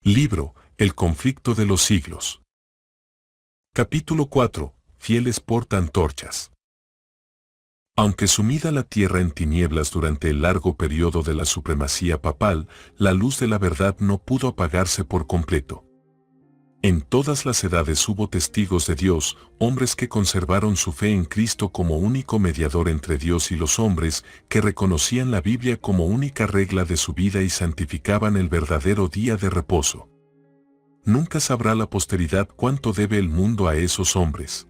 Libro, El conflicto de los siglos. Capítulo 4. Fieles portaantorchas. Aunque sumida la tierra en tinieblas durante el largo periodo de la supremacía papal, la luz de la verdad no pudo apagarse por completo. En todas las edades hubo testigos de Dios, hombres que conservaron su fe en Cristo como único mediador entre Dios y los hombres, que reconocían la Biblia como única regla de su vida y santificaban el verdadero día de reposo. Nunca sabrá la posteridad cuánto debe el mundo a esos hombres.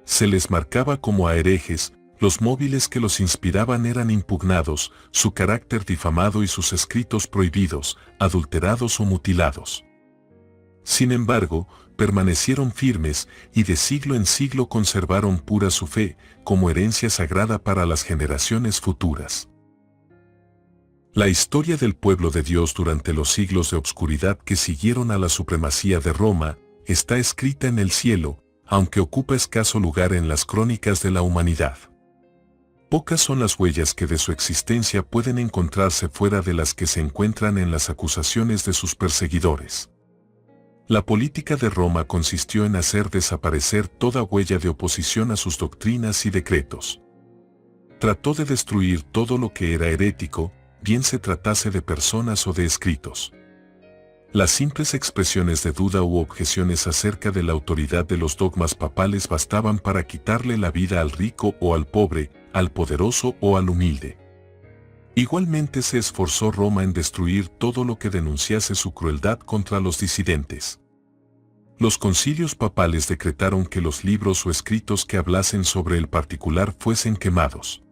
Se les marcaba como a herejes, los móviles que los inspiraban eran impugnados, su carácter difamado y sus escritos prohibidos, adulterados o mutilados. Sin embargo, permanecieron firmes y de siglo en siglo conservaron pura su fe, como herencia sagrada para las generaciones futuras. La historia del pueblo de Dios durante los siglos de obscuridad que siguieron a la supremacía de Roma, está escrita en el cielo, aunque ocupa escaso lugar en las crónicas de la humanidad. Pocas son las huellas que de su existencia pueden encontrarse fuera de las que se encuentran en las acusaciones de sus perseguidores. La política de Roma consistió en hacer desaparecer toda huella de oposición a sus doctrinas y decretos. Trató de destruir todo lo que era herético, bien se tratase de personas o de escritos. Las simples expresiones de duda u objeciones acerca de la autoridad de los dogmas papales bastaban para quitarle la vida al rico o al pobre, al poderoso o al humilde. Igualmente se esforzó Roma en destruir todo lo que denunciase su crueldad contra los disidentes. Los concilios papales decretaron que los libros o escritos que hablasen sobre el particular fuesen quemados.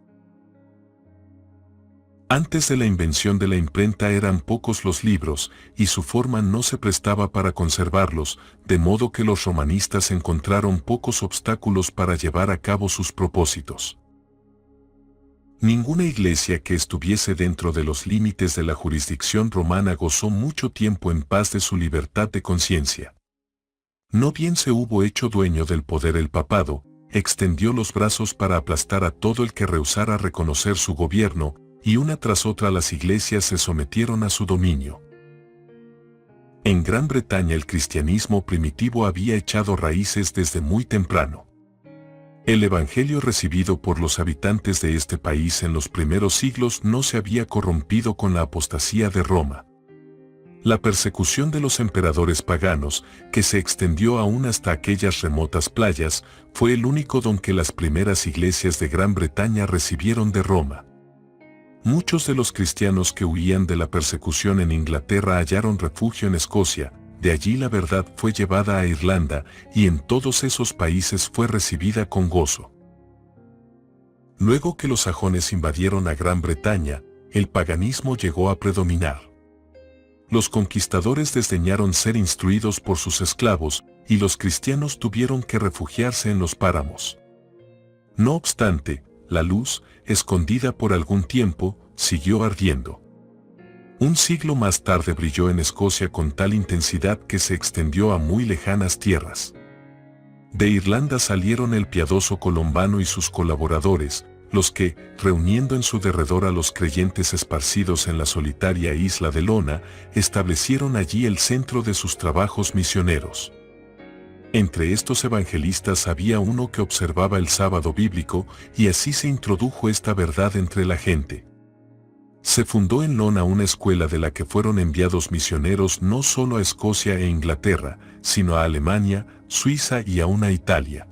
Antes de la invención de la imprenta eran pocos los libros, y su forma no se prestaba para conservarlos, de modo que los romanistas encontraron pocos obstáculos para llevar a cabo sus propósitos. Ninguna iglesia que estuviese dentro de los límites de la jurisdicción romana gozó mucho tiempo en paz de su libertad de conciencia. No bien se hubo hecho dueño del poder el papado, extendió los brazos para aplastar a todo el que rehusara reconocer su gobierno, y una tras otra las iglesias se sometieron a su dominio. En Gran Bretaña el cristianismo primitivo había echado raíces desde muy temprano. El evangelio recibido por los habitantes de este país en los primeros siglos no se había corrompido con la apostasía de Roma. La persecución de los emperadores paganos, que se extendió aún hasta aquellas remotas playas, fue el único don que las primeras iglesias de Gran Bretaña recibieron de Roma. Muchos de los cristianos que huían de la persecución en Inglaterra hallaron refugio en Escocia, de allí la verdad fue llevada a Irlanda, y en todos esos países fue recibida con gozo. Luego que los sajones invadieron a Gran Bretaña, el paganismo llegó a predominar. Los conquistadores desdeñaron ser instruidos por sus esclavos, y los cristianos tuvieron que refugiarse en los páramos. No obstante, la luz, escondida por algún tiempo, siguió ardiendo. Un siglo más tarde brilló en Escocia con tal intensidad que se extendió a muy lejanas tierras. De Irlanda salieron el piadoso Colombano y sus colaboradores, los que, reuniendo en su derredor a los creyentes esparcidos en la solitaria isla de Lona, establecieron allí el centro de sus trabajos misioneros. Entre estos evangelistas había uno que observaba el sábado bíblico, y así se introdujo esta verdad entre la gente. Se fundó en Lona una escuela de la que fueron enviados misioneros no solo a Escocia e Inglaterra, sino a Alemania, Suiza y aún a Italia.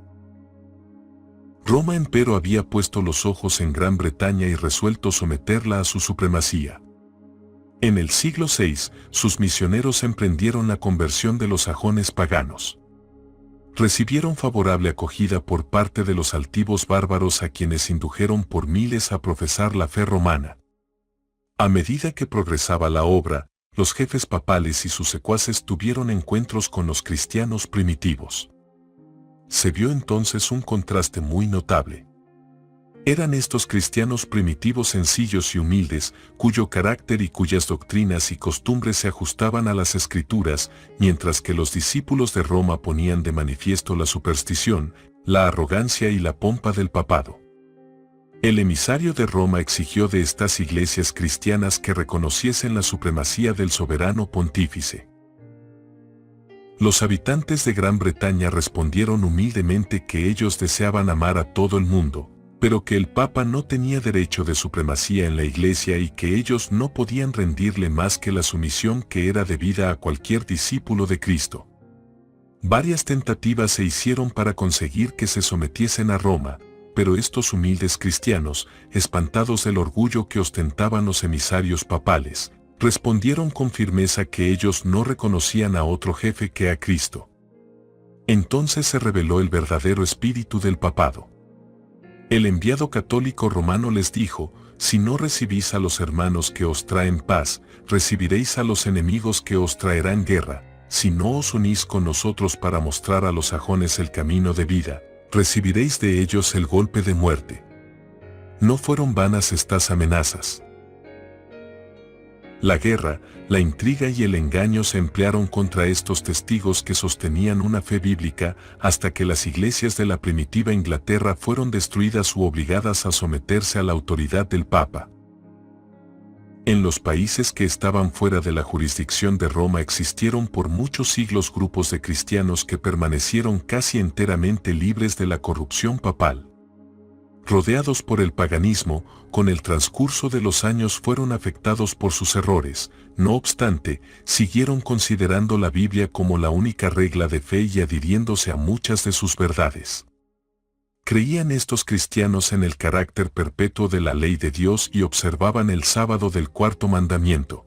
Roma empero había puesto los ojos en Gran Bretaña y resuelto someterla a su supremacía. En el siglo VI, sus misioneros emprendieron la conversión de los sajones paganos. Recibieron favorable acogida por parte de los altivos bárbaros a quienes indujeron por miles a profesar la fe romana. A medida que progresaba la obra, los jefes papales y sus secuaces tuvieron encuentros con los cristianos primitivos. Se vio entonces un contraste muy notable. Eran estos cristianos primitivos sencillos y humildes, cuyo carácter y cuyas doctrinas y costumbres se ajustaban a las Escrituras, mientras que los discípulos de Roma ponían de manifiesto la superstición, la arrogancia y la pompa del papado. El emisario de Roma exigió de estas iglesias cristianas que reconociesen la supremacía del soberano pontífice. Los habitantes de Gran Bretaña respondieron humildemente que ellos deseaban amar a todo el mundo, pero que el Papa no tenía derecho de supremacía en la Iglesia y que ellos no podían rendirle más que la sumisión que era debida a cualquier discípulo de Cristo. Varias tentativas se hicieron para conseguir que se sometiesen a Roma, pero estos humildes cristianos, espantados del orgullo que ostentaban los emisarios papales, respondieron con firmeza que ellos no reconocían a otro jefe que a Cristo. Entonces se reveló el verdadero espíritu del papado. El enviado católico romano les dijo: si no recibís a los hermanos que os traen paz, recibiréis a los enemigos que os traerán guerra. Si no os unís con nosotros para mostrar a los sajones el camino de vida, recibiréis de ellos el golpe de muerte. No fueron vanas estas amenazas. La guerra, la intriga y el engaño se emplearon contra estos testigos que sostenían una fe bíblica, hasta que las iglesias de la primitiva Inglaterra fueron destruidas u obligadas a someterse a la autoridad del Papa. En los países que estaban fuera de la jurisdicción de Roma existieron por muchos siglos grupos de cristianos que permanecieron casi enteramente libres de la corrupción papal. Rodeados por el paganismo, con el transcurso de los años fueron afectados por sus errores, no obstante, siguieron considerando la Biblia como la única regla de fe y adhiriéndose a muchas de sus verdades. Creían estos cristianos en el carácter perpetuo de la ley de Dios y observaban el sábado del cuarto mandamiento.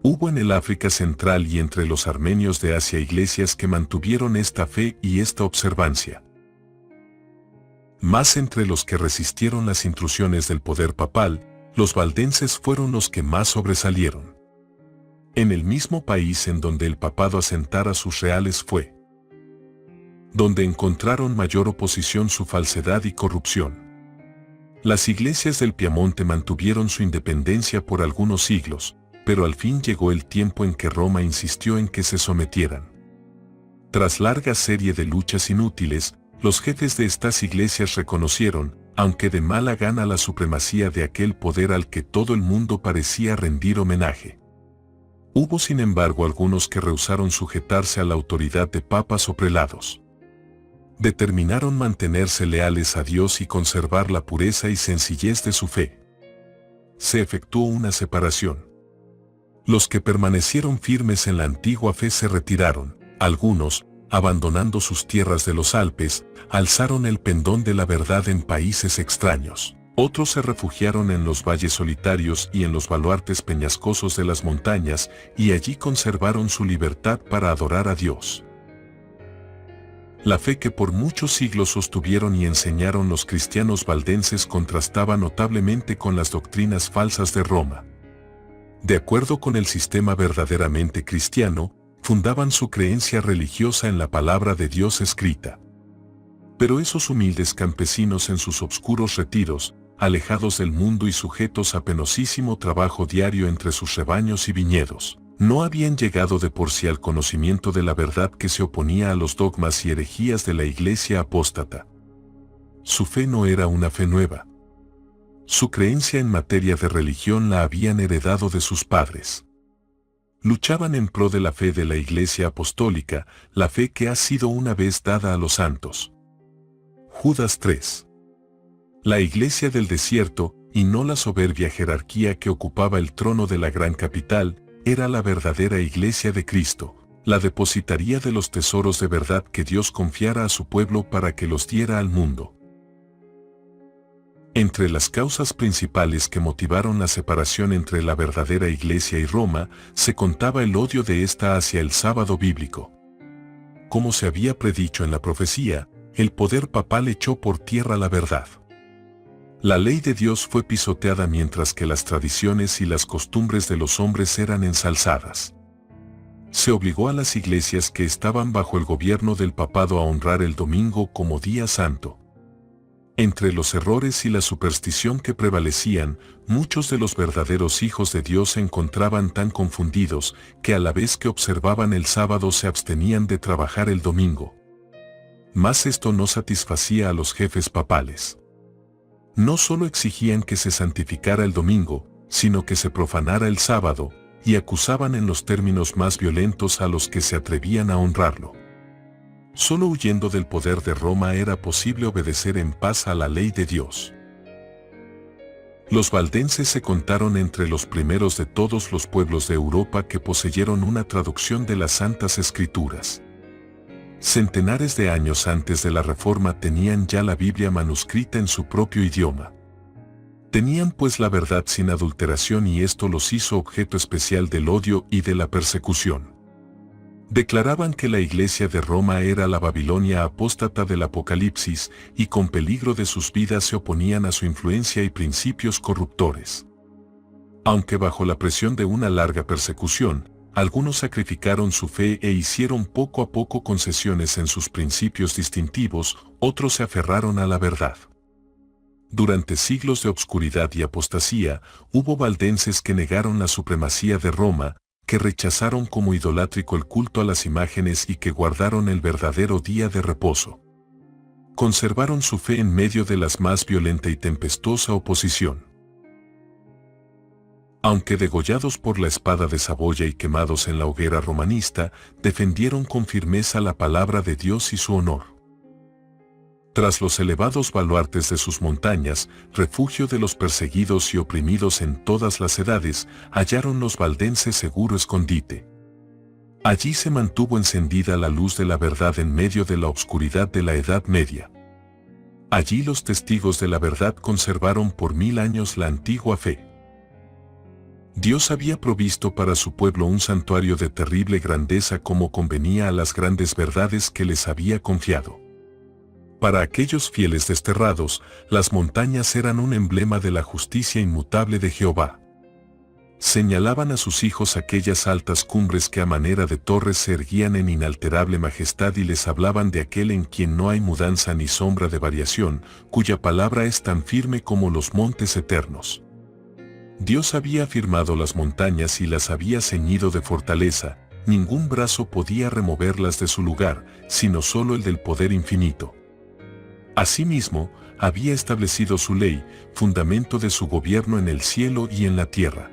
Hubo en el África Central y entre los armenios de Asia iglesias que mantuvieron esta fe y esta observancia. Más entre los que resistieron las intrusiones del poder papal, los valdenses fueron los que más sobresalieron. En el mismo país en donde el papado asentara sus reales fue donde encontraron mayor oposición su falsedad y corrupción. Las iglesias del Piamonte mantuvieron su independencia por algunos siglos, pero al fin llegó el tiempo en que Roma insistió en que se sometieran. Tras larga serie de luchas inútiles, los jefes de estas iglesias reconocieron, aunque de mala gana, la supremacía de aquel poder al que todo el mundo parecía rendir homenaje. Hubo sin embargo algunos que rehusaron sujetarse a la autoridad de papas o prelados. Determinaron mantenerse leales a Dios y conservar la pureza y sencillez de su fe. Se efectuó una separación. Los que permanecieron firmes en la antigua fe se retiraron, algunos, abandonando sus tierras de los Alpes, alzaron el pendón de la verdad en países extraños. Otros se refugiaron en los valles solitarios y en los baluartes peñascosos de las montañas, y allí conservaron su libertad para adorar a Dios. La fe que por muchos siglos sostuvieron y enseñaron los cristianos valdenses contrastaba notablemente con las doctrinas falsas de Roma. De acuerdo con el sistema verdaderamente cristiano, fundaban su creencia religiosa en la palabra de Dios escrita. Pero esos humildes campesinos en sus obscuros retiros, alejados del mundo y sujetos a penosísimo trabajo diario entre sus rebaños y viñedos, no habían llegado de por sí al conocimiento de la verdad que se oponía a los dogmas y herejías de la iglesia apóstata. Su fe no era una fe nueva. Su creencia en materia de religión la habían heredado de sus padres. Luchaban en pro de la fe de la iglesia apostólica, la fe que ha sido una vez dada a los santos. Judas 3. La iglesia del desierto, y no la soberbia jerarquía que ocupaba el trono de la gran capital, era la verdadera iglesia de Cristo, la depositaría de los tesoros de verdad que Dios confiara a su pueblo para que los diera al mundo. Entre las causas principales que motivaron la separación entre la verdadera iglesia y Roma, se contaba el odio de ésta hacia el sábado bíblico. Como se había predicho en la profecía, el poder papal echó por tierra la verdad. La ley de Dios fue pisoteada mientras que las tradiciones y las costumbres de los hombres eran ensalzadas. Se obligó a las iglesias que estaban bajo el gobierno del papado a honrar el domingo como día santo. Entre los errores y la superstición que prevalecían, muchos de los verdaderos hijos de Dios se encontraban tan confundidos que a la vez que observaban el sábado se abstenían de trabajar el domingo. Mas esto no satisfacía a los jefes papales. No solo exigían que se santificara el domingo, sino que se profanara el sábado, y acusaban en los términos más violentos a los que se atrevían a honrarlo. Solo huyendo del poder de Roma era posible obedecer en paz a la ley de Dios. Los valdenses se contaron entre los primeros de todos los pueblos de Europa que poseyeron una traducción de las Santas Escrituras. Centenares de años antes de la Reforma tenían ya la Biblia manuscrita en su propio idioma. Tenían pues la verdad sin adulteración y esto los hizo objeto especial del odio y de la persecución. Declaraban que la Iglesia de Roma era la Babilonia apóstata del Apocalipsis y con peligro de sus vidas se oponían a su influencia y principios corruptores. Aunque bajo la presión de una larga persecución, algunos sacrificaron su fe e hicieron poco a poco concesiones en sus principios distintivos, otros se aferraron a la verdad. Durante siglos de obscuridad y apostasía, hubo valdenses que negaron la supremacía de Roma, que rechazaron como idolátrico el culto a las imágenes y que guardaron el verdadero día de reposo. Conservaron su fe en medio de la más violenta y tempestuosa oposición. Aunque degollados por la espada de Saboya y quemados en la hoguera romanista, defendieron con firmeza la palabra de Dios y su honor. Tras los elevados baluartes de sus montañas, refugio de los perseguidos y oprimidos en todas las edades, hallaron los valdenses seguro escondite. Allí se mantuvo encendida la luz de la verdad en medio de la obscuridad de la Edad Media. Allí los testigos de la verdad conservaron por 1000 años la antigua fe. Dios había provisto para su pueblo un santuario de terrible grandeza como convenía a las grandes verdades que les había confiado. Para aquellos fieles desterrados, las montañas eran un emblema de la justicia inmutable de Jehová. Señalaban a sus hijos aquellas altas cumbres que a manera de torres se erguían en inalterable majestad y les hablaban de aquel en quien no hay mudanza ni sombra de variación, cuya palabra es tan firme como los montes eternos. Dios había afirmado las montañas y las había ceñido de fortaleza, ningún brazo podía removerlas de su lugar, sino solo el del poder infinito. Asimismo, había establecido su ley, fundamento de su gobierno en el cielo y en la tierra.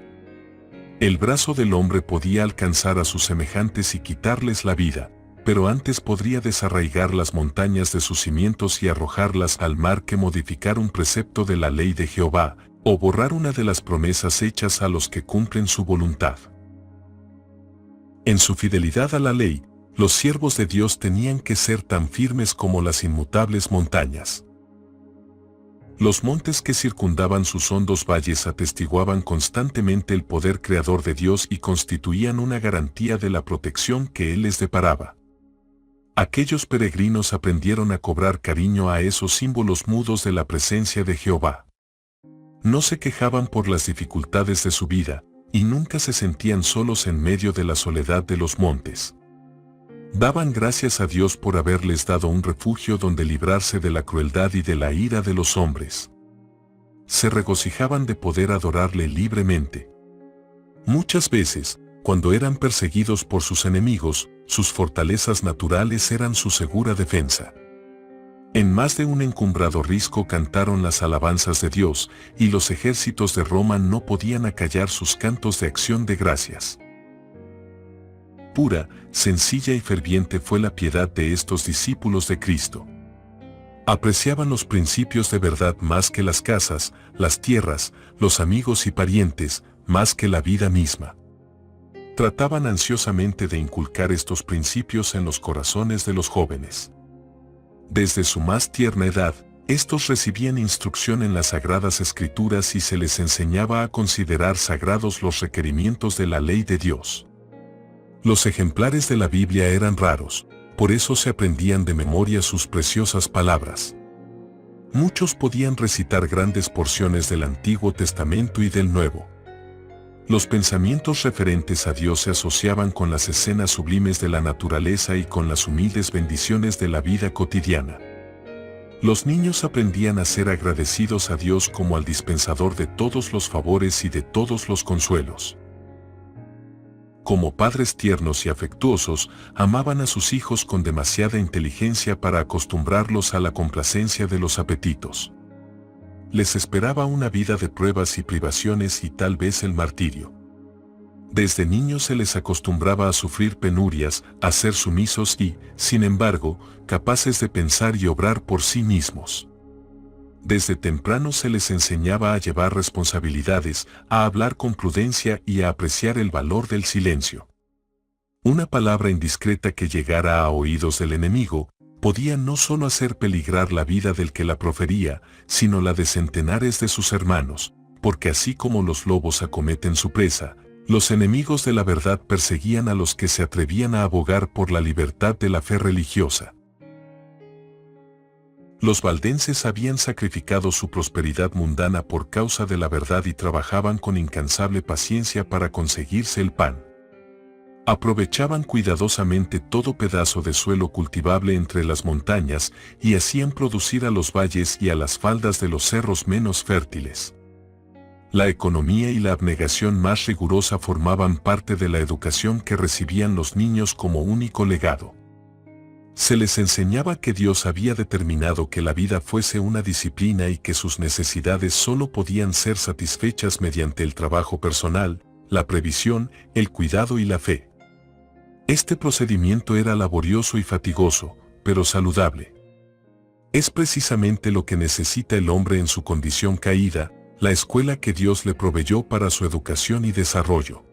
El brazo del hombre podía alcanzar a sus semejantes y quitarles la vida, pero antes podría desarraigar las montañas de sus cimientos y arrojarlas al mar que modificar un precepto de la ley de Jehová, o borrar una de las promesas hechas a los que cumplen su voluntad. En su fidelidad a la ley, los siervos de Dios tenían que ser tan firmes como las inmutables montañas. Los montes que circundaban sus hondos valles atestiguaban constantemente el poder creador de Dios y constituían una garantía de la protección que Él les deparaba. Aquellos peregrinos aprendieron a cobrar cariño a esos símbolos mudos de la presencia de Jehová. No se quejaban por las dificultades de su vida, y nunca se sentían solos en medio de la soledad de los montes. Daban gracias a Dios por haberles dado un refugio donde librarse de la crueldad y de la ira de los hombres. Se regocijaban de poder adorarle libremente. Muchas veces, cuando eran perseguidos por sus enemigos, sus fortalezas naturales eran su segura defensa. En más de un encumbrado risco cantaron las alabanzas de Dios, y los ejércitos de Roma no podían acallar sus cantos de acción de gracias. Pura, sencilla y ferviente fue la piedad de estos discípulos de Cristo. Apreciaban los principios de verdad más que las casas, las tierras, los amigos y parientes, más que la vida misma. Trataban ansiosamente de inculcar estos principios en los corazones de los jóvenes. Desde su más tierna edad, estos recibían instrucción en las Sagradas Escrituras y se les enseñaba a considerar sagrados los requerimientos de la ley de Dios. Los ejemplares de la Biblia eran raros, por eso se aprendían de memoria sus preciosas palabras. Muchos podían recitar grandes porciones del Antiguo Testamento y del Nuevo. Los pensamientos referentes a Dios se asociaban con las escenas sublimes de la naturaleza y con las humildes bendiciones de la vida cotidiana. Los niños aprendían a ser agradecidos a Dios como al dispensador de todos los favores y de todos los consuelos. Como padres tiernos y afectuosos, amaban a sus hijos con demasiada inteligencia para acostumbrarlos a la complacencia de los apetitos. Les esperaba una vida de pruebas y privaciones y tal vez el martirio. Desde niños se les acostumbraba a sufrir penurias, a ser sumisos y, sin embargo, capaces de pensar y obrar por sí mismos. Desde temprano se les enseñaba a llevar responsabilidades, a hablar con prudencia y a apreciar el valor del silencio. Una palabra indiscreta que llegara a oídos del enemigo podía no solo hacer peligrar la vida del que la profería, sino la de centenares de sus hermanos, porque así como los lobos acometen su presa, los enemigos de la verdad perseguían a los que se atrevían a abogar por la libertad de la fe religiosa. Los valdenses habían sacrificado su prosperidad mundana por causa de la verdad y trabajaban con incansable paciencia para conseguirse el pan. Aprovechaban cuidadosamente todo pedazo de suelo cultivable entre las montañas y hacían producir a los valles y a las faldas de los cerros menos fértiles. La economía y la abnegación más rigurosa formaban parte de la educación que recibían los niños como único legado. Se les enseñaba que Dios había determinado que la vida fuese una disciplina y que sus necesidades solo podían ser satisfechas mediante el trabajo personal, la previsión, el cuidado y la fe. Este procedimiento era laborioso y fatigoso, pero saludable. Es precisamente lo que necesita el hombre en su condición caída, la escuela que Dios le proveyó para su educación y desarrollo.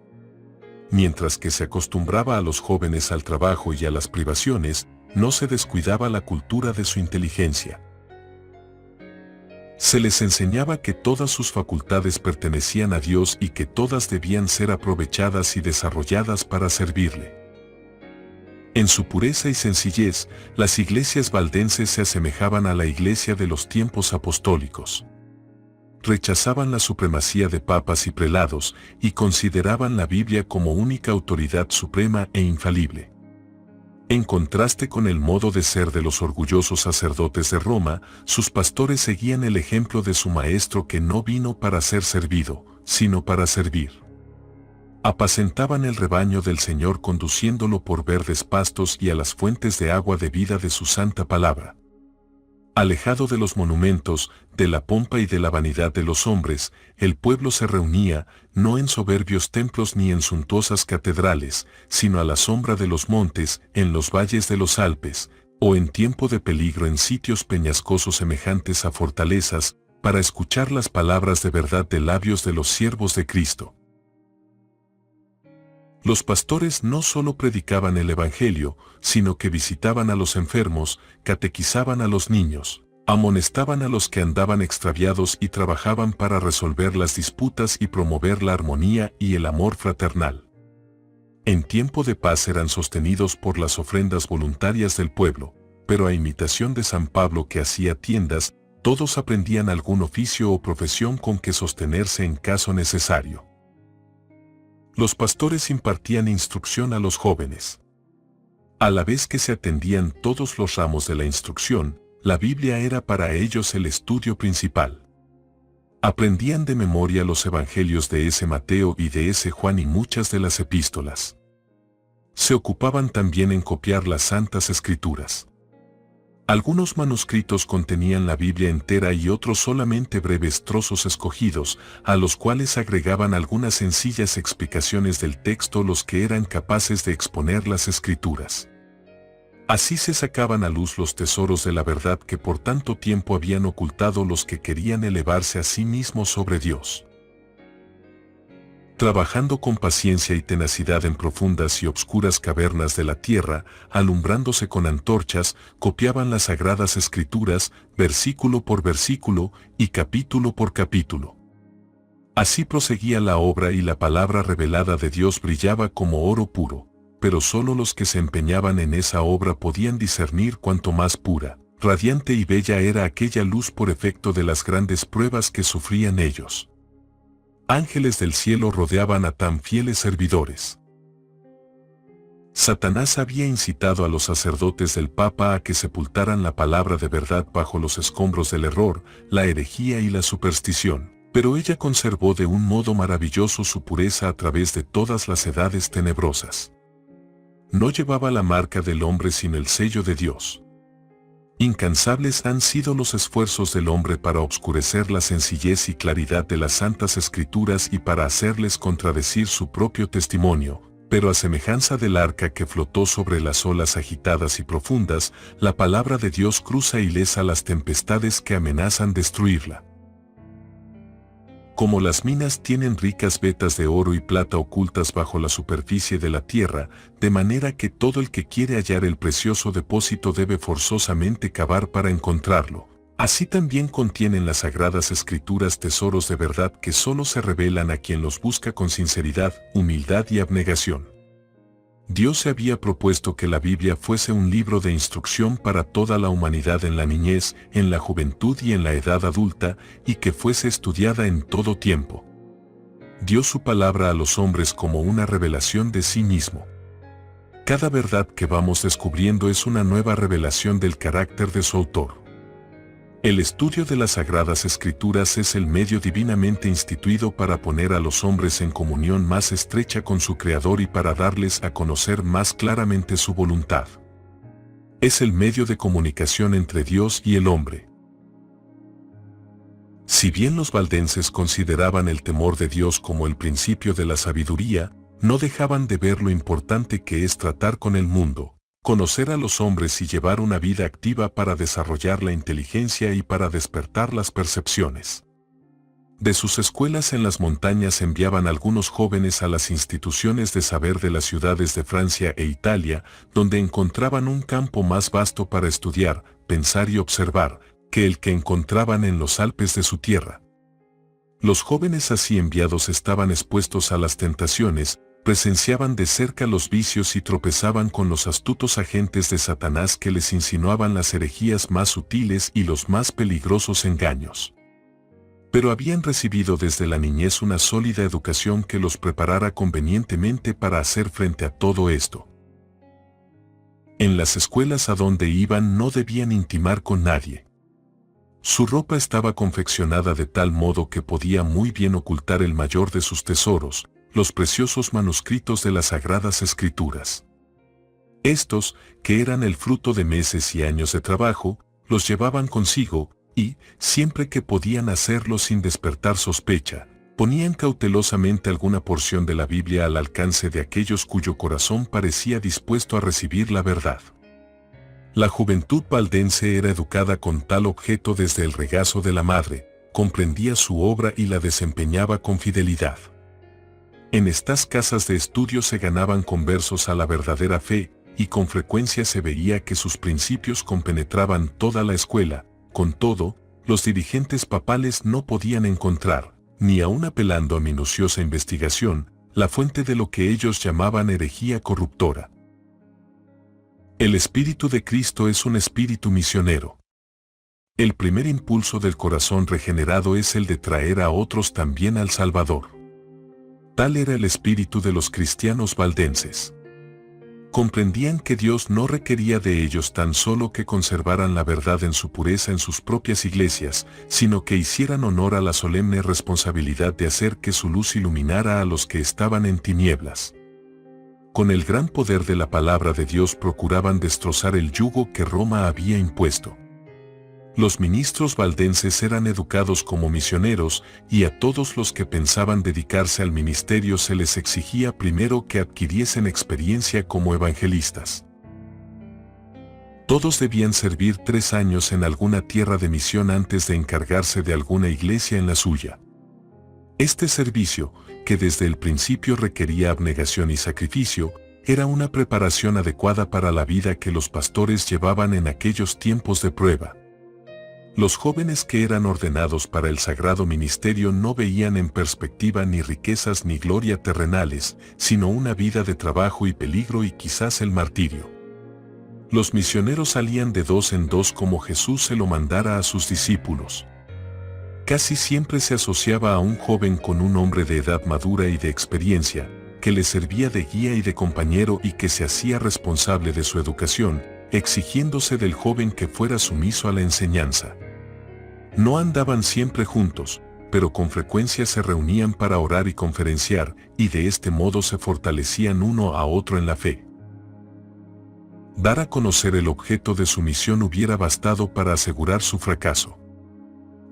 Mientras que se acostumbraba a los jóvenes al trabajo y a las privaciones, no se descuidaba la cultura de su inteligencia. Se les enseñaba que todas sus facultades pertenecían a Dios y que todas debían ser aprovechadas y desarrolladas para servirle. En su pureza y sencillez, las iglesias valdenses se asemejaban a la iglesia de los tiempos apostólicos. Rechazaban la supremacía de papas y prelados y consideraban la Biblia como única autoridad suprema e infalible. En contraste con el modo de ser de los orgullosos sacerdotes de Roma, sus pastores seguían el ejemplo de su maestro que no vino para ser servido, sino para servir. Apacentaban el rebaño del Señor conduciéndolo por verdes pastos y a las fuentes de agua de vida de su santa palabra. Alejado de los monumentos, de la pompa y de la vanidad de los hombres, el pueblo se reunía, no en soberbios templos ni en suntuosas catedrales, sino a la sombra de los montes, en los valles de los Alpes, o en tiempo de peligro en sitios peñascosos semejantes a fortalezas, para escuchar las palabras de verdad de labios de los siervos de Cristo. Los pastores no solo predicaban el Evangelio, sino que visitaban a los enfermos, catequizaban a los niños, amonestaban a los que andaban extraviados y trabajaban para resolver las disputas y promover la armonía y el amor fraternal. En tiempo de paz eran sostenidos por las ofrendas voluntarias del pueblo, pero a imitación de San Pablo que hacía tiendas, todos aprendían algún oficio o profesión con que sostenerse en caso necesario. Los pastores impartían instrucción a los jóvenes. A la vez que se atendían todos los ramos de la instrucción, la Biblia era para ellos el estudio principal. Aprendían de memoria los evangelios de ese Mateo y de ese Juan y muchas de las epístolas. Se ocupaban también en copiar las Santas Escrituras. Algunos manuscritos contenían la Biblia entera y otros solamente breves trozos escogidos, a los cuales agregaban algunas sencillas explicaciones del texto los que eran capaces de exponer las Escrituras. Así se sacaban a luz los tesoros de la verdad que por tanto tiempo habían ocultado los que querían elevarse a sí mismos sobre Dios. Trabajando con paciencia y tenacidad en profundas y obscuras cavernas de la tierra, alumbrándose con antorchas, copiaban las sagradas escrituras, versículo por versículo y capítulo por capítulo. Así proseguía la obra y la palabra revelada de Dios brillaba como oro puro, pero solo los que se empeñaban en esa obra podían discernir cuánto más pura, radiante y bella era aquella luz por efecto de las grandes pruebas que sufrían ellos. Ángeles del cielo rodeaban a tan fieles servidores. Satanás había incitado a los sacerdotes del Papa a que sepultaran la palabra de verdad bajo los escombros del error, la herejía y la superstición, pero ella conservó de un modo maravilloso su pureza a través de todas las edades tenebrosas. No llevaba la marca del hombre sino el sello de Dios. Incansables han sido los esfuerzos del hombre para obscurecer la sencillez y claridad de las Santas Escrituras y para hacerles contradecir su propio testimonio, pero a semejanza del arca que flotó sobre las olas agitadas y profundas, la palabra de Dios cruza ilesa las tempestades que amenazan destruirla. Como las minas tienen ricas vetas de oro y plata ocultas bajo la superficie de la tierra, de manera que todo el que quiere hallar el precioso depósito debe forzosamente cavar para encontrarlo. Así también contienen las Sagradas Escrituras tesoros de verdad que solo se revelan a quien los busca con sinceridad, humildad y abnegación. Dios se había propuesto que la Biblia fuese un libro de instrucción para toda la humanidad en la niñez, en la juventud y en la edad adulta, y que fuese estudiada en todo tiempo. Dio su palabra a los hombres como una revelación de sí mismo. Cada verdad que vamos descubriendo es una nueva revelación del carácter de su autor. El estudio de las Sagradas Escrituras es el medio divinamente instituido para poner a los hombres en comunión más estrecha con su Creador y para darles a conocer más claramente su voluntad. Es el medio de comunicación entre Dios y el hombre. Si bien los valdenses consideraban el temor de Dios como el principio de la sabiduría, no dejaban de ver lo importante que es tratar con el mundo, conocer a los hombres y llevar una vida activa para desarrollar la inteligencia y para despertar las percepciones. De sus escuelas en las montañas enviaban algunos jóvenes a las instituciones de saber de las ciudades de Francia e Italia, donde encontraban un campo más vasto para estudiar, pensar y observar, que el que encontraban en los Alpes de su tierra. Los jóvenes así enviados estaban expuestos a las tentaciones, presenciaban de cerca los vicios y tropezaban con los astutos agentes de Satanás que les insinuaban las herejías más sutiles y los más peligrosos engaños. Pero habían recibido desde la niñez una sólida educación que los preparara convenientemente para hacer frente a todo esto. En las escuelas a donde iban no debían intimar con nadie. Su ropa estaba confeccionada de tal modo que podía muy bien ocultar el mayor de sus tesoros, los preciosos manuscritos de las Sagradas Escrituras. Estos, que eran el fruto de meses y años de trabajo, los llevaban consigo, y, siempre que podían hacerlo sin despertar sospecha, ponían cautelosamente alguna porción de la Biblia al alcance de aquellos cuyo corazón parecía dispuesto a recibir la verdad. La juventud valdense era educada con tal objeto desde el regazo de la madre, comprendía su obra y la desempeñaba con fidelidad. En estas casas de estudio se ganaban conversos a la verdadera fe, y con frecuencia se veía que sus principios compenetraban toda la escuela. Con todo, los dirigentes papales no podían encontrar, ni aun apelando a minuciosa investigación, la fuente de lo que ellos llamaban herejía corruptora. El Espíritu de Cristo es un espíritu misionero. El primer impulso del corazón regenerado es el de traer a otros también al Salvador. Tal era el espíritu de los cristianos valdenses. Comprendían que Dios no requería de ellos tan solo que conservaran la verdad en su pureza en sus propias iglesias, sino que hicieran honor a la solemne responsabilidad de hacer que su luz iluminara a los que estaban en tinieblas. Con el gran poder de la palabra de Dios procuraban destrozar el yugo que Roma había impuesto. Los ministros valdenses eran educados como misioneros y a todos los que pensaban dedicarse al ministerio se les exigía primero que adquiriesen experiencia como evangelistas. Todos debían servir 3 años en alguna tierra de misión antes de encargarse de alguna iglesia en la suya. Este servicio, que desde el principio requería abnegación y sacrificio, era una preparación adecuada para la vida que los pastores llevaban en aquellos tiempos de prueba. Los jóvenes que eran ordenados para el sagrado ministerio no veían en perspectiva ni riquezas ni gloria terrenales, sino una vida de trabajo y peligro y quizás el martirio. Los misioneros salían de 2 en 2 como Jesús se lo mandara a sus discípulos. Casi siempre se asociaba a un joven con un hombre de edad madura y de experiencia, que le servía de guía y de compañero y que se hacía responsable de su educación, exigiéndose del joven que fuera sumiso a la enseñanza. No andaban siempre juntos, pero con frecuencia se reunían para orar y conferenciar, y de este modo se fortalecían uno a otro en la fe. Dar a conocer el objeto de su misión hubiera bastado para asegurar su fracaso.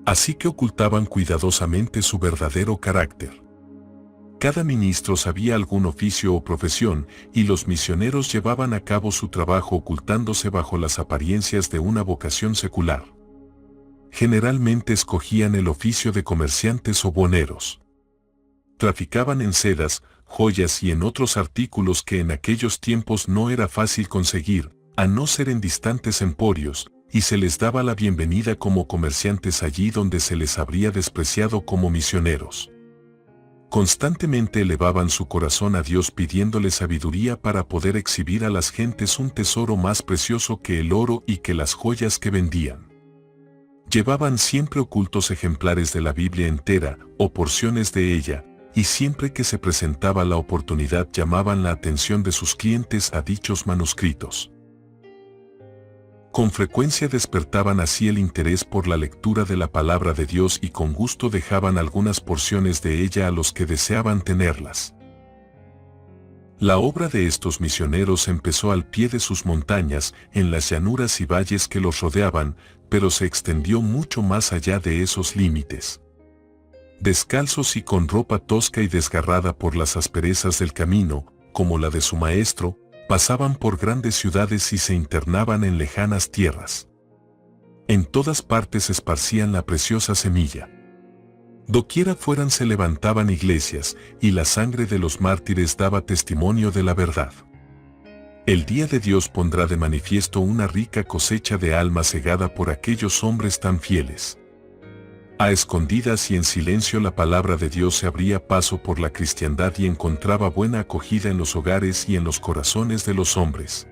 Así que ocultaban cuidadosamente su verdadero carácter. Cada ministro sabía algún oficio o profesión, y los misioneros llevaban a cabo su trabajo ocultándose bajo las apariencias de una vocación secular. Generalmente escogían el oficio de comerciantes o buhoneros. Traficaban en sedas, joyas y en otros artículos que en aquellos tiempos no era fácil conseguir, a no ser en distantes emporios, y se les daba la bienvenida como comerciantes allí donde se les habría despreciado como misioneros. Constantemente elevaban su corazón a Dios pidiéndole sabiduría para poder exhibir a las gentes un tesoro más precioso que el oro y que las joyas que vendían. Llevaban siempre ocultos ejemplares de la Biblia entera o porciones de ella, y siempre que se presentaba la oportunidad llamaban la atención de sus clientes a dichos manuscritos. Con frecuencia despertaban así el interés por la lectura de la palabra de Dios y con gusto dejaban algunas porciones de ella a los que deseaban tenerlas. La obra de estos misioneros empezó al pie de sus montañas, en las llanuras y valles que los rodeaban, pero se extendió mucho más allá de esos límites. Descalzos y con ropa tosca y desgarrada por las asperezas del camino, como la de su maestro, pasaban por grandes ciudades y se internaban en lejanas tierras. En todas partes esparcían la preciosa semilla. Doquiera fueran se levantaban iglesias, y la sangre de los mártires daba testimonio de la verdad. El día de Dios pondrá de manifiesto una rica cosecha de alma cegada por aquellos hombres tan fieles. A escondidas y en silencio la palabra de Dios se abría paso por la cristiandad y encontraba buena acogida en los hogares y en los corazones de los hombres.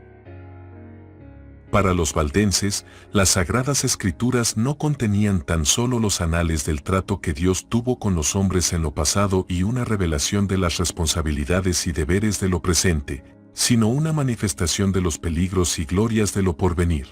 Para los valdenses, las sagradas escrituras no contenían tan solo los anales del trato que Dios tuvo con los hombres en lo pasado y una revelación de las responsabilidades y deberes de lo presente, sino una manifestación de los peligros y glorias de lo porvenir.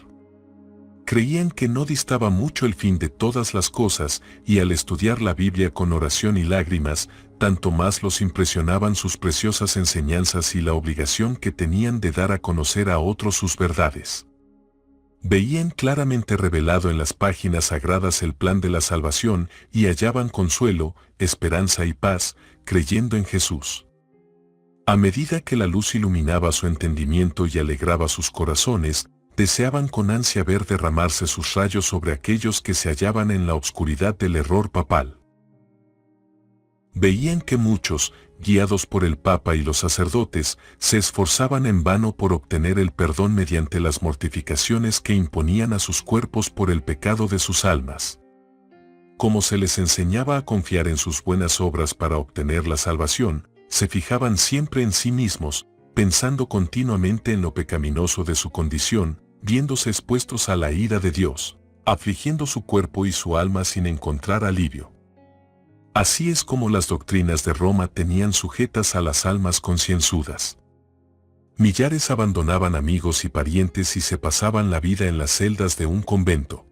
Creían que no distaba mucho el fin de todas las cosas, y al estudiar la Biblia con oración y lágrimas, tanto más los impresionaban sus preciosas enseñanzas y la obligación que tenían de dar a conocer a otros sus verdades. Veían claramente revelado en las páginas sagradas el plan de la salvación y hallaban consuelo, esperanza y paz, creyendo en Jesús. A medida que la luz iluminaba su entendimiento y alegraba sus corazones, deseaban con ansia ver derramarse sus rayos sobre aquellos que se hallaban en la obscuridad del error papal. Veían que muchos, guiados por el Papa y los sacerdotes, se esforzaban en vano por obtener el perdón mediante las mortificaciones que imponían a sus cuerpos por el pecado de sus almas. Como se les enseñaba a confiar en sus buenas obras para obtener la salvación, se fijaban siempre en sí mismos, pensando continuamente en lo pecaminoso de su condición, viéndose expuestos a la ira de Dios, afligiendo su cuerpo y su alma sin encontrar alivio. Así es como las doctrinas de Roma tenían sujetas a las almas concienzudas. Millares abandonaban amigos y parientes y se pasaban la vida en las celdas de un convento.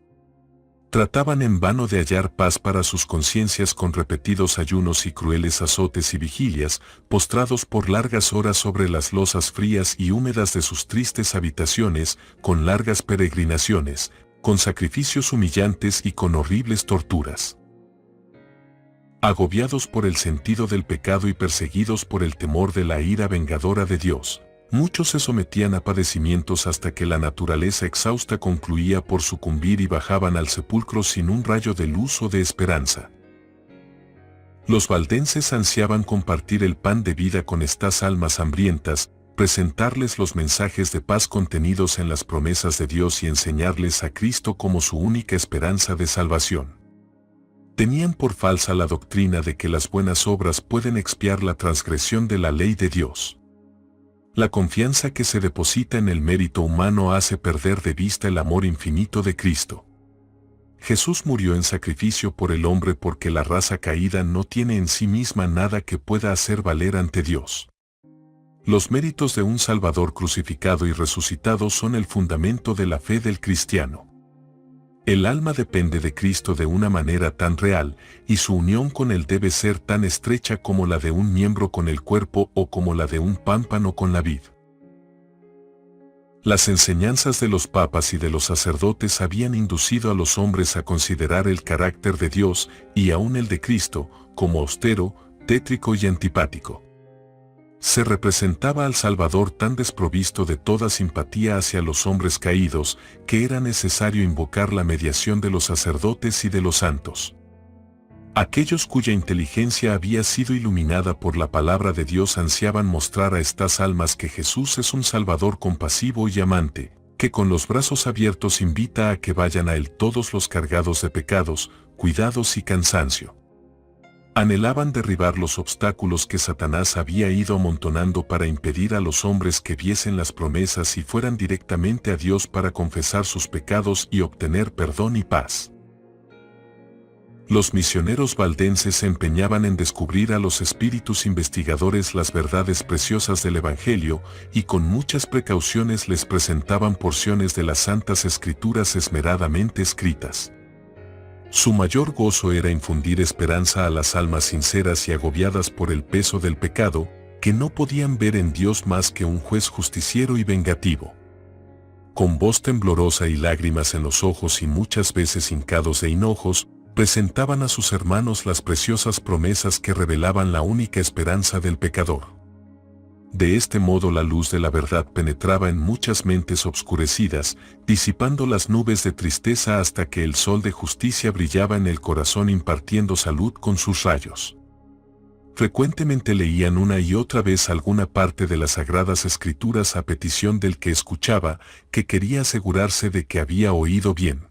Trataban en vano de hallar paz para sus conciencias con repetidos ayunos y crueles azotes y vigilias, postrados por largas horas sobre las losas frías y húmedas de sus tristes habitaciones, con largas peregrinaciones, con sacrificios humillantes y con horribles torturas. Agobiados por el sentido del pecado y perseguidos por el temor de la ira vengadora de Dios, muchos se sometían a padecimientos hasta que la naturaleza exhausta concluía por sucumbir y bajaban al sepulcro sin un rayo de luz o de esperanza. Los valdenses ansiaban compartir el pan de vida con estas almas hambrientas, presentarles los mensajes de paz contenidos en las promesas de Dios y enseñarles a Cristo como su única esperanza de salvación. Tenían por falsa la doctrina de que las buenas obras pueden expiar la transgresión de la ley de Dios. La confianza que se deposita en el mérito humano hace perder de vista el amor infinito de Cristo. Jesús murió en sacrificio por el hombre porque la raza caída no tiene en sí misma nada que pueda hacer valer ante Dios. Los méritos de un Salvador crucificado y resucitado son el fundamento de la fe del cristiano. El alma depende de Cristo de una manera tan real, y su unión con Él debe ser tan estrecha como la de un miembro con el cuerpo o como la de un pámpano con la vid. Las enseñanzas de los papas y de los sacerdotes habían inducido a los hombres a considerar el carácter de Dios, y aún el de Cristo, como austero, tétrico y antipático. Se representaba al Salvador tan desprovisto de toda simpatía hacia los hombres caídos, que era necesario invocar la mediación de los sacerdotes y de los santos. Aquellos cuya inteligencia había sido iluminada por la palabra de Dios ansiaban mostrar a estas almas que Jesús es un Salvador compasivo y amante, que con los brazos abiertos invita a que vayan a Él todos los cargados de pecados, cuidados y cansancio. Anhelaban derribar los obstáculos que Satanás había ido amontonando para impedir a los hombres que viesen las promesas y fueran directamente a Dios para confesar sus pecados y obtener perdón y paz. Los misioneros valdenses se empeñaban en descubrir a los espíritus investigadores las verdades preciosas del Evangelio y con muchas precauciones les presentaban porciones de las Santas Escrituras esmeradamente escritas. Su mayor gozo era infundir esperanza a las almas sinceras y agobiadas por el peso del pecado, que no podían ver en Dios más que un juez justiciero y vengativo. Con voz temblorosa y lágrimas en los ojos y muchas veces hincados de hinojos, presentaban a sus hermanos las preciosas promesas que revelaban la única esperanza del pecador. De este modo la luz de la verdad penetraba en muchas mentes obscurecidas, disipando las nubes de tristeza hasta que el sol de justicia brillaba en el corazón impartiendo salud con sus rayos. Frecuentemente leían una y otra vez alguna parte de las Sagradas Escrituras a petición del que escuchaba, que quería asegurarse de que había oído bien.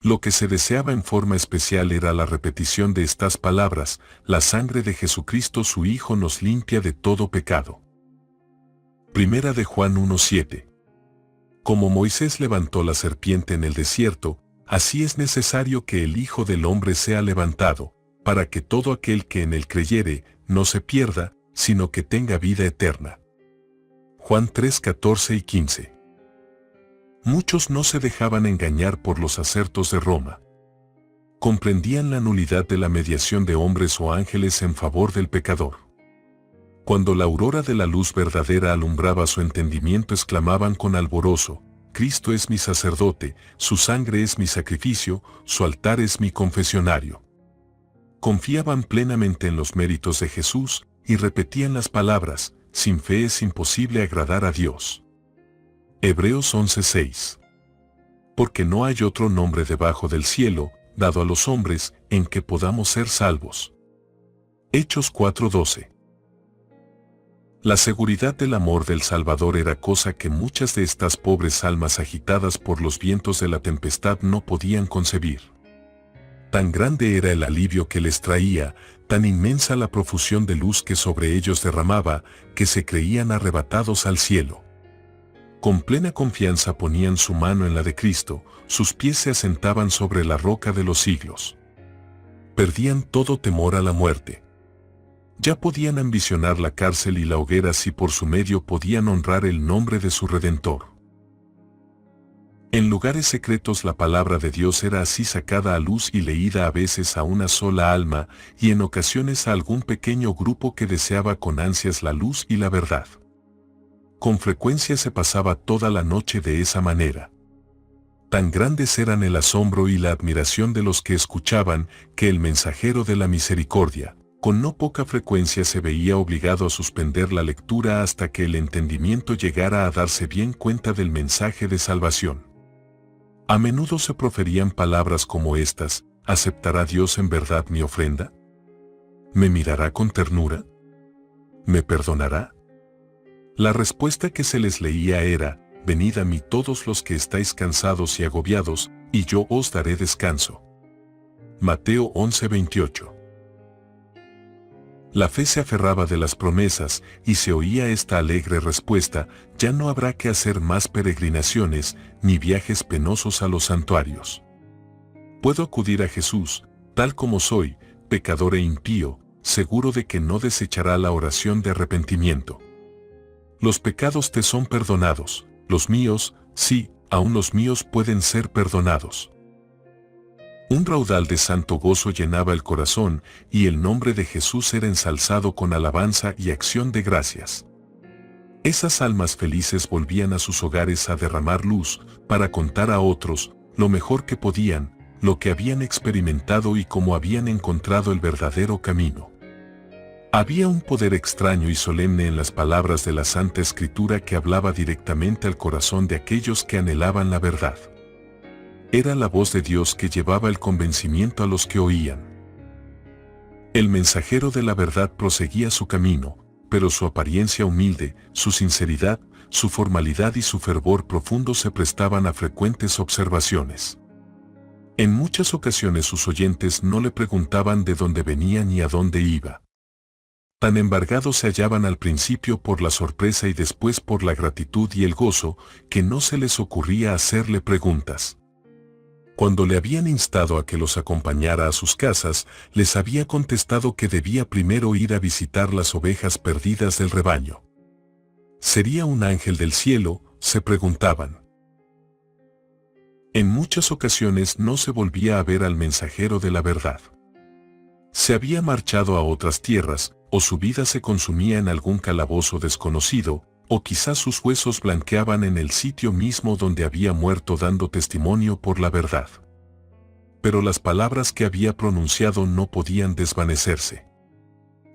Lo que se deseaba en forma especial era la repetición de estas palabras: la sangre de Jesucristo su Hijo nos limpia de todo pecado. Primera de Juan 1:7. Como Moisés levantó la serpiente en el desierto, así es necesario que el Hijo del Hombre sea levantado, para que todo aquel que en él creyere no se pierda, sino que tenga vida eterna. Juan 3:14 y 15. Muchos no se dejaban engañar por los acertos de Roma. Comprendían la nulidad de la mediación de hombres o ángeles en favor del pecador. Cuando la aurora de la luz verdadera alumbraba su entendimiento, exclamaban con alborozo: Cristo es mi sacerdote, su sangre es mi sacrificio, su altar es mi confesionario. Confiaban plenamente en los méritos de Jesús y repetían las palabras: sin fe es imposible agradar a Dios. Hebreos 11:6. Porque no hay otro nombre debajo del cielo, dado a los hombres, en que podamos ser salvos. Hechos 4:12. La seguridad del amor del Salvador era cosa que muchas de estas pobres almas agitadas por los vientos de la tempestad no podían concebir. Tan grande era el alivio que les traía, tan inmensa la profusión de luz que sobre ellos derramaba, que se creían arrebatados al cielo. Con plena confianza ponían su mano en la de Cristo, sus pies se asentaban sobre la roca de los siglos. Perdían todo temor a la muerte. Ya podían ambicionar la cárcel y la hoguera si por su medio podían honrar el nombre de su Redentor. En lugares secretos la palabra de Dios era así sacada a luz y leída a veces a una sola alma, y en ocasiones a algún pequeño grupo que deseaba con ansias la luz y la verdad. Con frecuencia se pasaba toda la noche de esa manera. Tan grandes eran el asombro y la admiración de los que escuchaban, que el mensajero de la misericordia, con no poca frecuencia se veía obligado a suspender la lectura hasta que el entendimiento llegara a darse bien cuenta del mensaje de salvación. A menudo se proferían palabras como estas: ¿aceptará Dios en verdad mi ofrenda? ¿Me mirará con ternura? ¿Me perdonará? La respuesta que se les leía era: venid a mí todos los que estáis cansados y agobiados, y yo os daré descanso. Mateo 11:28. La fe se aferraba de las promesas, y se oía esta alegre respuesta: ya no habrá que hacer más peregrinaciones, ni viajes penosos a los santuarios. Puedo acudir a Jesús, tal como soy, pecador e impío, seguro de que no desechará la oración de arrepentimiento. Los pecados te son perdonados, los míos, sí, aún los míos pueden ser perdonados. Un raudal de santo gozo llenaba el corazón, y el nombre de Jesús era ensalzado con alabanza y acción de gracias. Esas almas felices volvían a sus hogares a derramar luz, para contar a otros, lo mejor que podían, lo que habían experimentado y cómo habían encontrado el verdadero camino. Había un poder extraño y solemne en las palabras de la Santa Escritura que hablaba directamente al corazón de aquellos que anhelaban la verdad. Era la voz de Dios que llevaba el convencimiento a los que oían. El mensajero de la verdad proseguía su camino, pero su apariencia humilde, su sinceridad, su formalidad y su fervor profundo se prestaban a frecuentes observaciones. En muchas ocasiones sus oyentes no le preguntaban de dónde venía ni a dónde iba. Tan embargados se hallaban al principio por la sorpresa y después por la gratitud y el gozo, que no se les ocurría hacerle preguntas. Cuando le habían instado a que los acompañara a sus casas, les había contestado que debía primero ir a visitar las ovejas perdidas del rebaño. ¿Sería un ángel del cielo?, se preguntaban. En muchas ocasiones no se volvía a ver al mensajero de la verdad. Se había marchado a otras tierras, o su vida se consumía en algún calabozo desconocido, o quizás sus huesos blanqueaban en el sitio mismo donde había muerto dando testimonio por la verdad. Pero las palabras que había pronunciado no podían desvanecerse.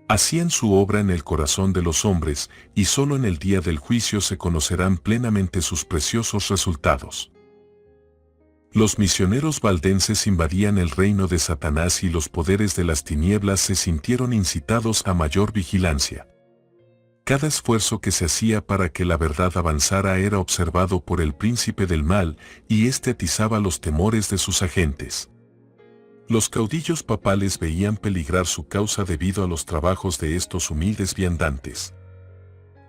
Hacían su obra en el corazón de los hombres, y solo en el día del juicio se conocerán plenamente sus preciosos resultados. Los misioneros valdenses invadían el reino de Satanás y los poderes de las tinieblas se sintieron incitados a mayor vigilancia. Cada esfuerzo que se hacía para que la verdad avanzara era observado por el príncipe del mal, y éste atizaba los temores de sus agentes. Los caudillos papales veían peligrar su causa debido a los trabajos de estos humildes viandantes.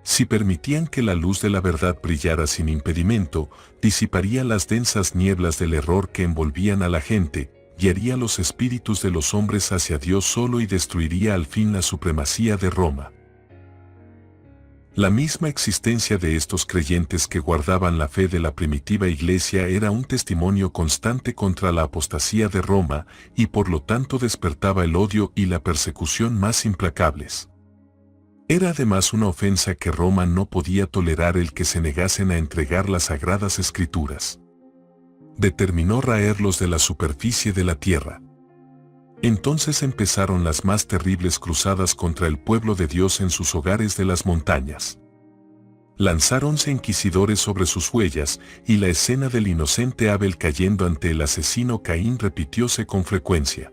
Si permitían que la luz de la verdad brillara sin impedimento, disiparía las densas nieblas del error que envolvían a la gente, guiaría los espíritus de los hombres hacia Dios solo y destruiría al fin la supremacía de Roma. La misma existencia de estos creyentes que guardaban la fe de la primitiva iglesia era un testimonio constante contra la apostasía de Roma, y por lo tanto despertaba el odio y la persecución más implacables. Era además una ofensa que Roma no podía tolerar el que se negasen a entregar las sagradas escrituras. Determinó raerlos de la superficie de la tierra. Entonces empezaron las más terribles cruzadas contra el pueblo de Dios en sus hogares de las montañas. Lanzáronse inquisidores sobre sus huellas, y la escena del inocente Abel cayendo ante el asesino Caín repitióse con frecuencia.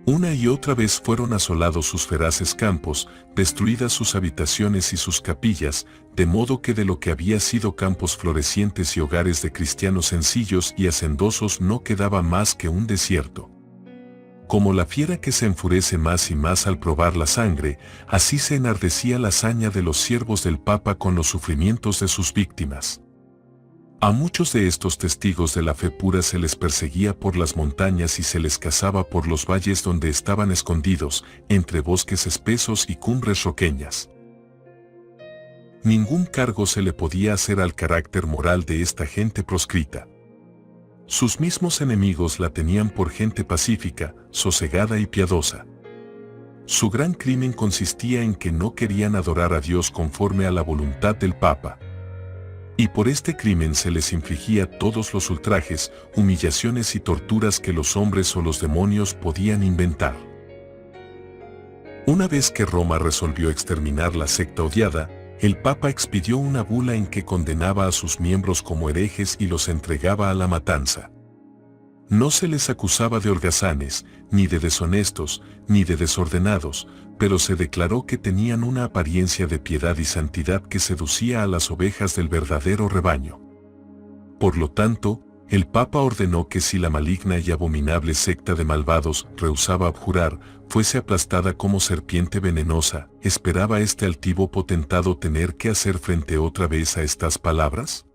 Una y otra vez fueron asolados sus feraces campos, destruidas sus habitaciones y sus capillas, de modo que de lo que había sido campos florecientes y hogares de cristianos sencillos y hacendosos no quedaba más que un desierto. Como la fiera que se enfurece más y más al probar la sangre, así se enardecía la hazaña de los siervos del Papa con los sufrimientos de sus víctimas. A muchos de estos testigos de la fe pura se les perseguía por las montañas y se les cazaba por los valles donde estaban escondidos, entre bosques espesos y cumbres roqueñas. Ningún cargo se le podía hacer al carácter moral de esta gente proscrita. Sus mismos enemigos la tenían por gente pacífica, sosegada y piadosa. Su gran crimen consistía en que no querían adorar a Dios conforme a la voluntad del Papa. Y por este crimen se les infligía todos los ultrajes, humillaciones y torturas que los hombres o los demonios podían inventar. Una vez que Roma resolvió exterminar la secta odiada, el Papa expidió una bula en que condenaba a sus miembros como herejes y los entregaba a la matanza. No se les acusaba de holgazanes, ni de deshonestos, ni de desordenados, pero se declaró que tenían una apariencia de piedad y santidad que seducía a las ovejas del verdadero rebaño. Por lo tanto, el Papa ordenó que si la maligna y abominable secta de malvados rehusaba abjurar, fuese aplastada como serpiente venenosa. ¿Esperaba este altivo potentado tener que hacer frente otra vez a estas palabras?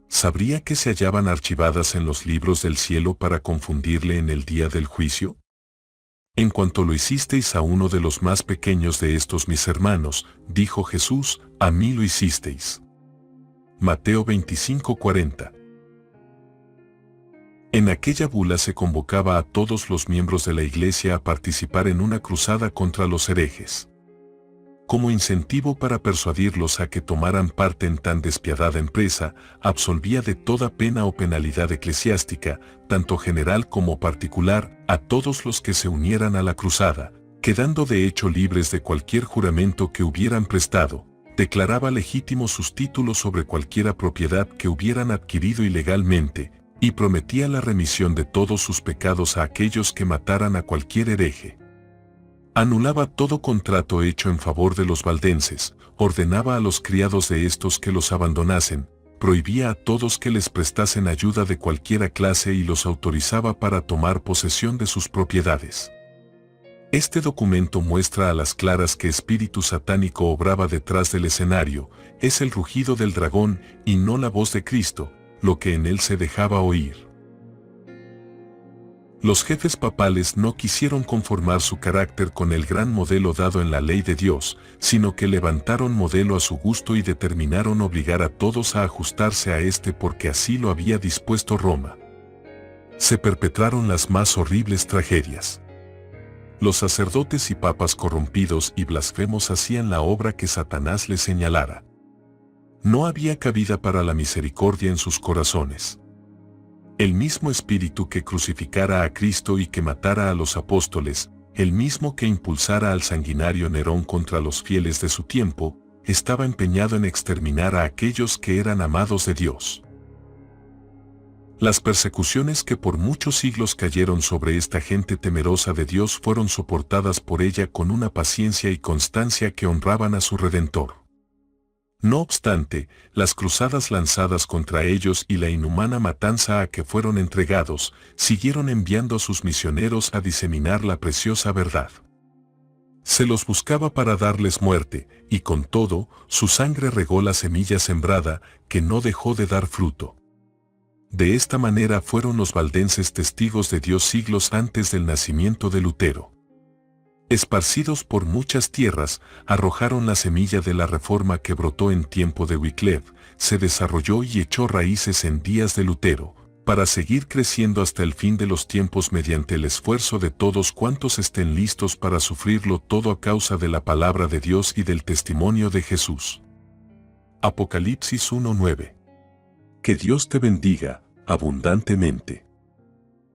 ¿Sabría que se hallaban archivadas en los libros del cielo para confundirle en el día del juicio? En cuanto lo hicisteis a uno de los más pequeños de estos mis hermanos, dijo Jesús, a mí lo hicisteis. Mateo 25:40. En aquella bula se convocaba a todos los miembros de la Iglesia a participar en una cruzada contra los herejes. como incentivo para persuadirlos a que tomaran parte en tan despiadada empresa, absolvía de toda pena o penalidad eclesiástica, tanto general como particular, a todos los que se unieran a la cruzada, quedando de hecho libres de cualquier juramento que hubieran prestado. Declaraba legítimos sus títulos sobre cualquiera propiedad que hubieran adquirido ilegalmente, y prometía la remisión de todos sus pecados a aquellos que mataran a cualquier hereje. Anulaba todo contrato hecho en favor de los valdenses, ordenaba a los criados de estos que los abandonasen, prohibía a todos que les prestasen ayuda de cualquiera clase y los autorizaba para tomar posesión de sus propiedades. Este documento muestra a las claras que espíritu satánico obraba detrás del escenario, es el rugido del dragón y no la voz de Cristo, lo que en él se dejaba oír. Los jefes papales no quisieron conformar su carácter con el gran modelo dado en la ley de Dios, sino que levantaron modelo a su gusto y determinaron obligar a todos a ajustarse a este porque así lo había dispuesto Roma. Se perpetraron las más horribles tragedias. Los sacerdotes y papas corrompidos y blasfemos hacían la obra que Satanás les señalara. No había cabida para la misericordia en sus corazones. El mismo espíritu que crucificara a Cristo y que matara a los apóstoles, el mismo que impulsara al sanguinario Nerón contra los fieles de su tiempo, estaba empeñado en exterminar a aquellos que eran amados de Dios. Las persecuciones que por muchos siglos cayeron sobre esta gente temerosa de Dios fueron soportadas por ella con una paciencia y constancia que honraban a su Redentor. No obstante, las cruzadas lanzadas contra ellos y la inhumana matanza a que fueron entregados, siguieron enviando a sus misioneros a diseminar la preciosa verdad. Se los buscaba para darles muerte, y con todo, su sangre regó la semilla sembrada, que no dejó de dar fruto. De esta manera fueron los valdenses testigos de Dios siglos antes del nacimiento de Lutero. Esparcidos por muchas tierras, arrojaron la semilla de la reforma que brotó en tiempo de Wycliffe, se desarrolló y echó raíces en días de Lutero, para seguir creciendo hasta el fin de los tiempos mediante el esfuerzo de todos cuantos estén listos para sufrirlo todo a causa de la palabra de Dios y del testimonio de Jesús. Apocalipsis 1:9. Que Dios te bendiga abundantemente.